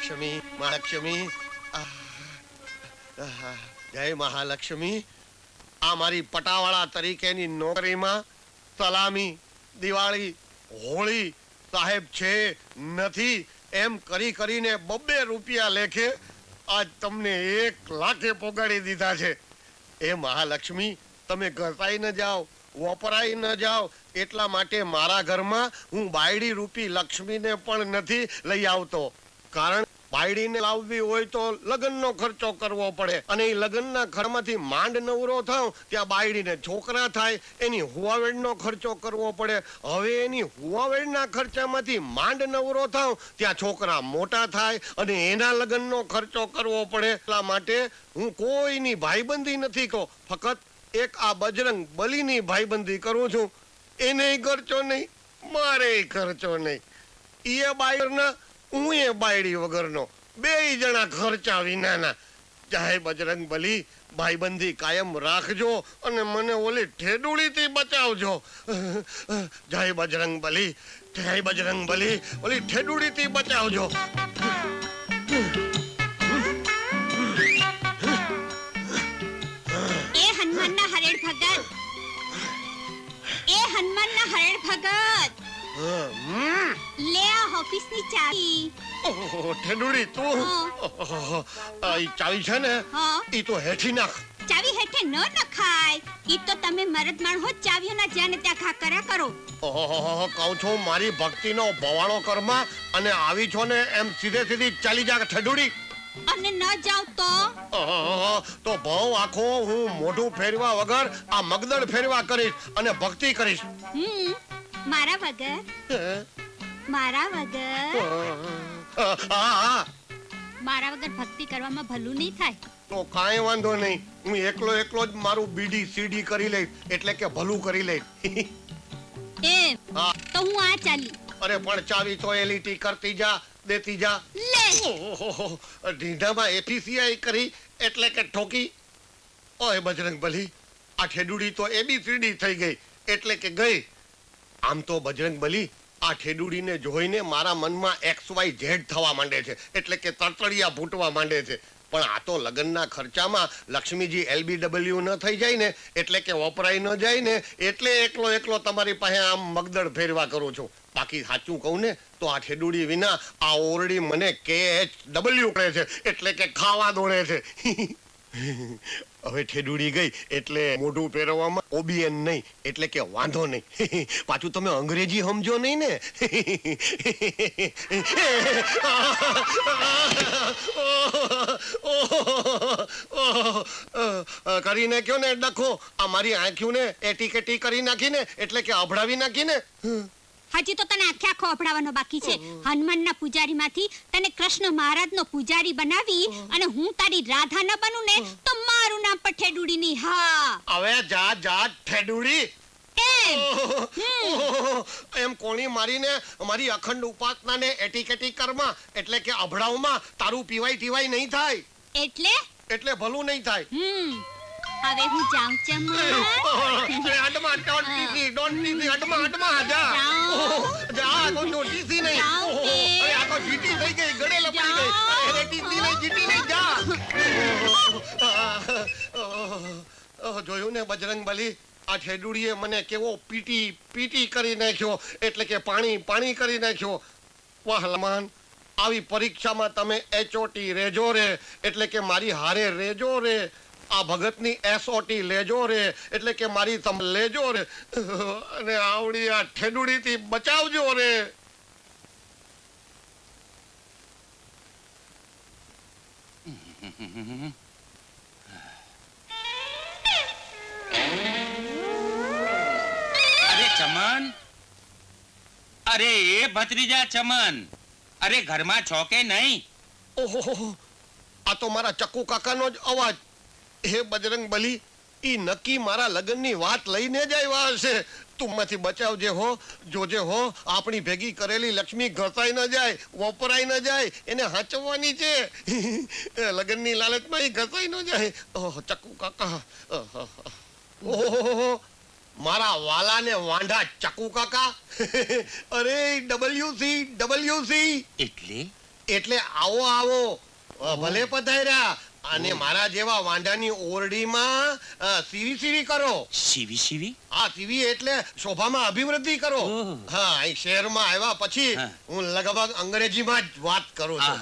મહાલક્ષ્મી મહાલક્ષ્મી જય મહાલક્ષ્મી. આ મારી પટાવાળા તરીકેની નોકરીમાં સલામી, દિવાળી, હોળી સાહેબ છે નથી એમ કરી કરીને 2 રૂપિયા લેખે આજ તમને 1 લાખે પોગાડી દીધા છે. એ મહાલક્ષ્મી, તમે ઘસાઈ ન જાઓ, વપરાઈ ન જાઓ એટલા માટે મારા ઘરમાં હું બાયડી રૂપી લક્ષ્મીને પણ નથી લઈ આવતો. કારણ બાયડીને લાવવી હોય તો લગ્નનો ખર્ચો કરવો પડે અને એ લગ્નના ઘરમાંથી માંડ નવરો થાવ ત્યાં બાયડીને છોકરા થાય, એની હુવાવેડનો ખર્ચો કરવો પડે. હવે એની હુવાવેડના ખર્ચામાંથી માંડ નવરો થાવ ત્યાં છોકરા મોટા થાય અને એના લગ્નનો ખર્ચો કરવો પડે. એટલા માટે હું કોઈની ભાઈબંધી નથી કહો, ફક્ત એક આ બજરંગ બલીની ભાઈબંધી કરું છું. એને ખર્ચો નહીં, મારે ખર્ચો નહીં. એ બાયરના, હું એ બાયડી વગરનો, 2 જણા ખર્ચા વિનાના. ચાહે બજરંગ બલી, ભાઈબંધી કાયમ રાખજો અને મને ઓલી ઠેડુડીથી બચાવજો. જય બજરંગ બલી, જય બજરંગ બલી, ઓલી ઠેડુડીથી બચાવજો. એ હનુમાનના હરેડ ભગત, એ હનુમાનના હરેડ ભગત, લે આ ઓફિસની ચાવી. ઠેડુડી તું? ઈ ચાવી છે ને, ઈ તો હેઠી નાખ. ચાવી હેઠે ન નખાય. ઈ તો તમે મરદ માણસો ચાવીઓના જ્યાં ત્યાં ઘા કર્યા કરો. કહું છું મારી ભક્તિનો ભવાળો કરમાં અને આવી છો ને એમ સીધે સીધી ચાલી જા ઠેડુડી. અને ન જાવ તો ભાવ આખો હું મોઢું ફેરવા વગર આ મગદળ ફેરવા કરીશ અને ભક્તિ કરીશ. મારા વગર, મારા વગર, મારા વગર ભક્તિ કરવામાં ભલું નહીં થાય. તો કાંઈ વાંધો નહીં, હું એકલો જ મારું બીડી સીડી કરી લઈશ, એટલે કે ભલું કરી લઈશ. એમ તો હું આ ચાલી. અરે પણ ચાવી તો એલઈટી કરતી જા, દેતી જા. લે ઢીંઢામાં એફીસીઆઈ કરી એટલે કે ઠોકી. ઓય બજરંગ બલી, આ ઠેડુડી તો એબીસીડી થઈ ગઈ એટલે કે ગઈ. આમ તો બજરંગ બલી, આ ઠેડુડીને જોઈને મારા મનમાં XYZ થવા માંડે છે, એટલે કે તરતડિયા ફૂટવા માંડે છે. પણ આ તો લગ્નના ખર્ચામાં લક્ષ્મીજી LBW ન થઈ જાય ને, એટલે કે વપરાઈ ન જાય ને, એટલે એકલો તમારી પાસે આમ મગદળ ફેરવા કરું છું. બાકી સાચું કહું ને તો આ ઠેડુડી વિના આ ઓરડી મને KHW કરે છે, એટલે કે ખાવા દોડે છે. હવે ઠેડુડી ગઈ એટલે મોઢું પહેરવામાં OBN નહીં, એટલે કે વાંધો નહીં. પાછું તમે અંગ્રેજી સમજો નહીં ને? કરી નાખ્યો ને ડખો, આ મારી આંખ્યું ને એટી કેટી કરી નાખીને, એટલે કે અભડાવી નાખીને. હજી તો તને આખે આખો અભડાવવાનો બાકી છે. હનુમાનના પૂજારીમાંથી તને કૃષ્ણ મહારાજનો પૂજારી બનાવી અને હું તારી રાધા ન બનું ને તો મારું નામ પણ ઠેડુડી નહીં. હા હવે જા ઠેડુડી. એમ કોણી મારીને મારી અખંડ ઉપાસનાને એટીકેટી કરમાં, એટલે કે અભડાવમાં તારું પીવાય ટીવાય નહીં થાય. એટલે ભલું નહીં થાય. હવે હું જાઉં ચમન. અડમાં જા નોટીસી નહીં. અરે આ તો જીટી થઈ ગઈ, ગળે લપડી ગઈ. અરે ટીસી નહીં, જીટી નહીં, જા. જોયું ને બજરંગ બલી, આ ઠેડુડીએ મને કેવો પીટી કરી નાખ્યો, એટલે કે પાણી કરી નાખ્યો. વાહ લમાન, આવી પરીક્ષામાં તમે HOT રેજો રે, એટલે કે મારી હારે રેજો રે. આ ભગતની SOT લેજો રે, એટલે કે મારી તમ લેજો રે. અને આવડી આ ઠેડુડીથી બચાવજો રે. અરે ચમન, અરે એ ભત્રીજા ચમન, અરે ઘરમાં છો કે નહીં? ઓહો, આ તો મારા ચક્કુ કાકાનો જ અવાજ. હે બજરંગ બલી, ઈ નક્કી મારા લગ્નની વાત લઈને જ આવ્યા હશે. તું માંથી બચાવજે હો, જોજે હો, આપણી ભેગી કરેલી લક્ષ્મી ઘસાઈ ન જાય, વપરાઈ ન જાય, એને હાચવવાની છે. લગ્નની લાલચમાં ઈ ઘસાઈ ન જાય. ચક્કુ કાકા, ઓહો, મારા વાલાને વાંઢા ચક્કુ કાકા. અરે WC એટલે એટલે આવો આવો ભલે પધાર્યા. અને મારા જેવા વાંઢાની ઓરડીમાં સીવી સીવી કરો. સીવી સીવી આ સીવી એટલે શોભામાં અભિવૃદ્ધિ કરો. ઓહ. હા, અહીં શહેરમાં આવ્યા પછી હા. હું લગભગ અંગ્રેજીમાં જ વાત કરું છું.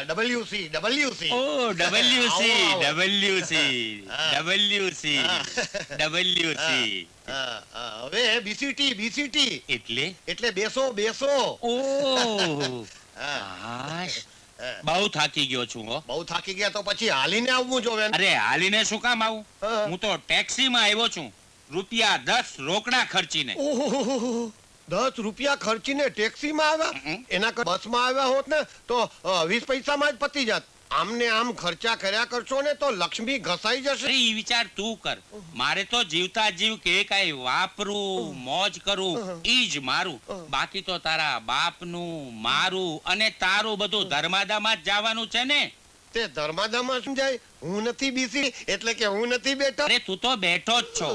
WC WC. ઓ ડબલ્યુસી આવો, આવો. ડબલ્યુસી હા. ડબલ્યુસી ડબલ્યુસી હવે BCT એટલે બેસો બેસો. ઓ હા. હાશ, બહુ થાકી ગયો છું હો. બહુ થાકી ગયા તો પછી હાલીને આવવું જોવે ને. અરે હાલીને શું કામ આવું? હા. હું તો ટેક્સીમાં આવ્યો છું, રૂપિયા 10 રોકડા ખર્ચીને. ઓહોહોહો. 10 રૂપિયા ખર્ચીને ટેક્સીમાં આવ્યા? હમ. એના કરતા બસમાં આવ્યા હોત ને તો 20 પૈસામાં જ પતી જાત. આમને આમ ખર્ચા કર્યા કરશો ને તો લક્ષ્મી ઘસાઈ અરે જશે. ઈ વિચાર તું કર. મારે તો જીવતા જીવ કે કાંઈ વાપરું મોજ કરું ઈ જ મારું. બાકી તો તારા બાપનું મારું અને તારું બધું ધર્માદામાં જ જવાનું છે ને. તે ધર્માદામાં સમજાય. હું નથી બીસી એટલે કે હું નથી બેઠો. અરે તું તો બેઠો જ છો,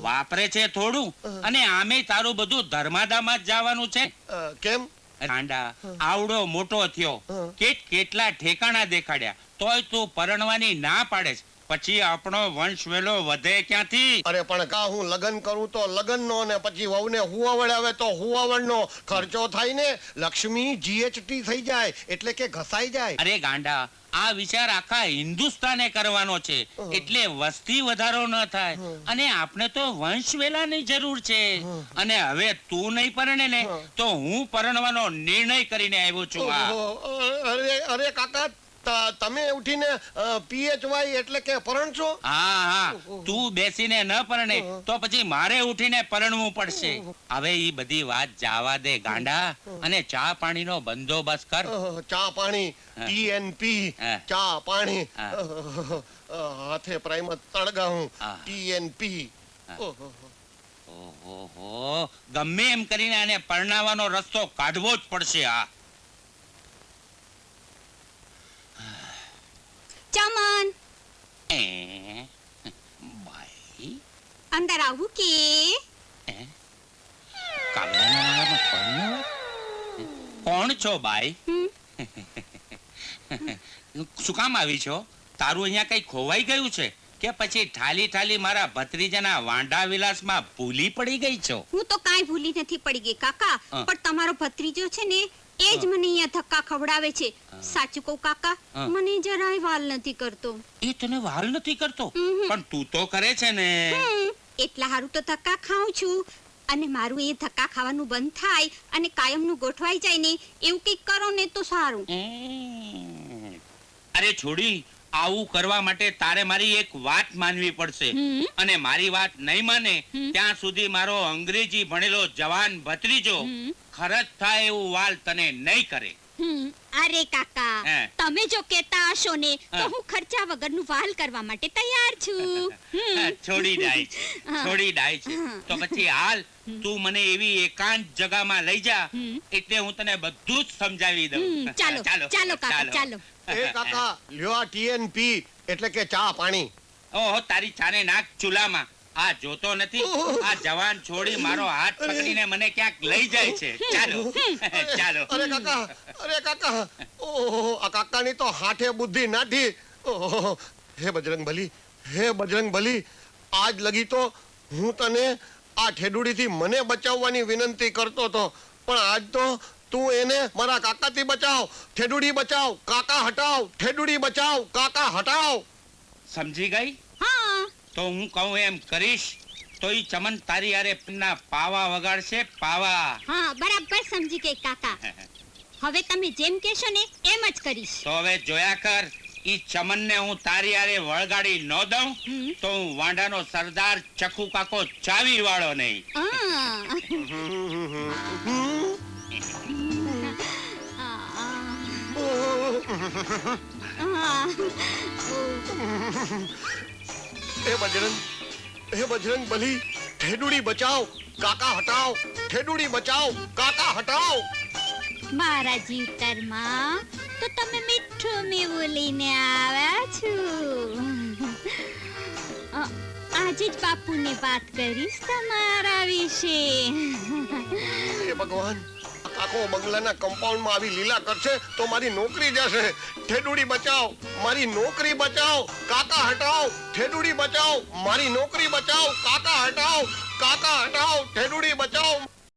વાપરે છે થોડું અને આમે તારું બધું ધર્માદામાં જ જવાનું છે. કેમ? ગાંડા આવડો મોટો થયો, કેટલા ઠેકાણા દેખાડ્યા, તોય તું પરણવાની ના પાડે છે. પછી આપણો વંશ વેલો વધે ક્યાંથી? અરે પણ કા હું લગન કરું તો લગનનો ને પછી વહુને હુવાવડ આવે તો હુવાવડનો ખર્ચો થાય ને. લક્ષ્મી GHT થઈ જાય એટલે કે ઘસાઈ જાય. અરે ગાંડા, આ વિચાર આખા હિન્દુસ્તાને કરવાનો છે એટલે વસ્તી વધારો ન થાય. અને આપણે તો વંશ વેલાની જરૂર છે. અને હવે તું નહીં પરણે ને તો હું પરણવાનો નિર્ણય કરીને આવ્યો છું. અરે કાકા, તમે ઉઠીને PHY એટલે કે પરણશો? હા, તું બેસીને ન પરણે તો પછી મારે ઉઠીને પરણવું પડશે. હવે ઈ બધી વાત જાવા દે ગાંડા, અને ચા પાણીનો બંદોબસ્ત કર. ચા પાણી TNP. ચા પાણી હાથે પ્રાઈમર તળગાવું. TNP. ઓહો, ગમે એમ કરીને આને પરણાવવાનો રસ્તો કાઢવો જ પડશે. ચમન, બાઈ અંદર આવું કે? કોણ છો બાઈ? હમ, શું કામ આવી છો? તારું અહીંયા કઈ ખોવાઈ ગયું છે કે પછી ઠાલી ઠાલી મારા ભત્રીજાના વાંઢા વિલાસમાં ભૂલી પડી ગઈ છો? હું તો કાંઈ ભૂલી નથી પડી ગઈ કાકા, પણ તમારો ભત્રીજો છે ને એ જ મને અહીંયા ધક્કા ખવડાવે છે. સાચું કહું કાકા, મને જરાય વાલ નથી કરતો. એ તને વાલ નથી કરતો? હમ. પણ તું તો કરે છે ને. એટલા હારું તો ધક્કા ખાઉં છું. અને મારું એ ધક્કા ખાવાનું બંધ થાય અને કાયમનું ગોઠવાઈ જાય ને એવું કંઈક કરો ને તો સારું. અરે છોડી, આવું કરવા માટે તારે મારી એક વાત માનવી પડશે. અને મારી વાત નહીં માને ત્યાં સુધી મારો અંગ્રેજી ભણેલો જવાન ભત્રીજો ખરજ થાય એવું વાલ તને નહીં કરે. અરે કાકા, હે. તમે જો કહેતા હશો ને તો હું ખર્ચા વગરનું વાલ કરવા માટે તૈયાર છું. છોડી ડાય છે, છોડી ડાય છે. તો પછી હાલ તું મને એવી એકાંત જગામાં લઈ જા એટલે હું તને બધું જ સમજાવી દઉં. ચાલો ચાલો કાકા, ચાલો. એ કાકા, લ્યો આ TNP એટલે કે ચા પાણી. ઓહો, તારી ચાને નાક ચૂલામાં. આ જોતો નથી, આ જવાન છોડી મારો હાથ પકડીને મને ક્યાંક લઈ જાય છે. ચાલો ચાલો. અરે કાકા, ઓહો, આ કાકાની તો હાથે બુદ્ધિ નાઠી. ઓહો, હે બજરંગબલી, હે બજરંગબલી, આજ લગી તો હું તને આ ઠેડુડીથી મને બચાવવાની વિનંતી કરતો હતો, પણ આજ તો તું એને મારા કાકાથી બચાવ. ઠેડુડી બચાવ, કાકા હટાવ. ઠેડુડી બચાવ, કાકા હટાવ. સમજી ગઈ? હા, તો હું કહું એમ કરીશ તો ઈ ચમન તારી હારે ના પાવા વગાડશે. પાવા. હા, બરાબર સમજી ગઈ કાકા. હવે તમે જેમ કહેશો ને એમ જ કરીશ. તો હવે જોયા કર, ઈ ચમનને હું તારી હારે વળગાડી ન દઉં તો હું વાંઢાનો સરદાર ચકુ કાકો ચાવી વાળો નહીં. હે બજરંગ બલી, ઠેડુડી બચાવ, કાકા હટાવ. ઠેડુડી બચાવ, કાકા હટાવ. મારા જીવતરમાં તો તમે મીઠું મેવું લઈને આવ્યા છો. આજે જ બાપુને વાત કરીશ તમારા વિશે. હે ભગવાન, આખો બંગલાના કમ્પાઉન્ડમાં આવી લીલા કરશે તો મારી નોકરી જશે. ઠેડુડી બચાવ, મારી નોકરી બચાવ. કાકા હટાવ, ઠેડુડી બચાવ, મારી નોકરી બચાવ. કાકા હટાવ, કાકા હટાવ, ઠેડુડી બચાવ.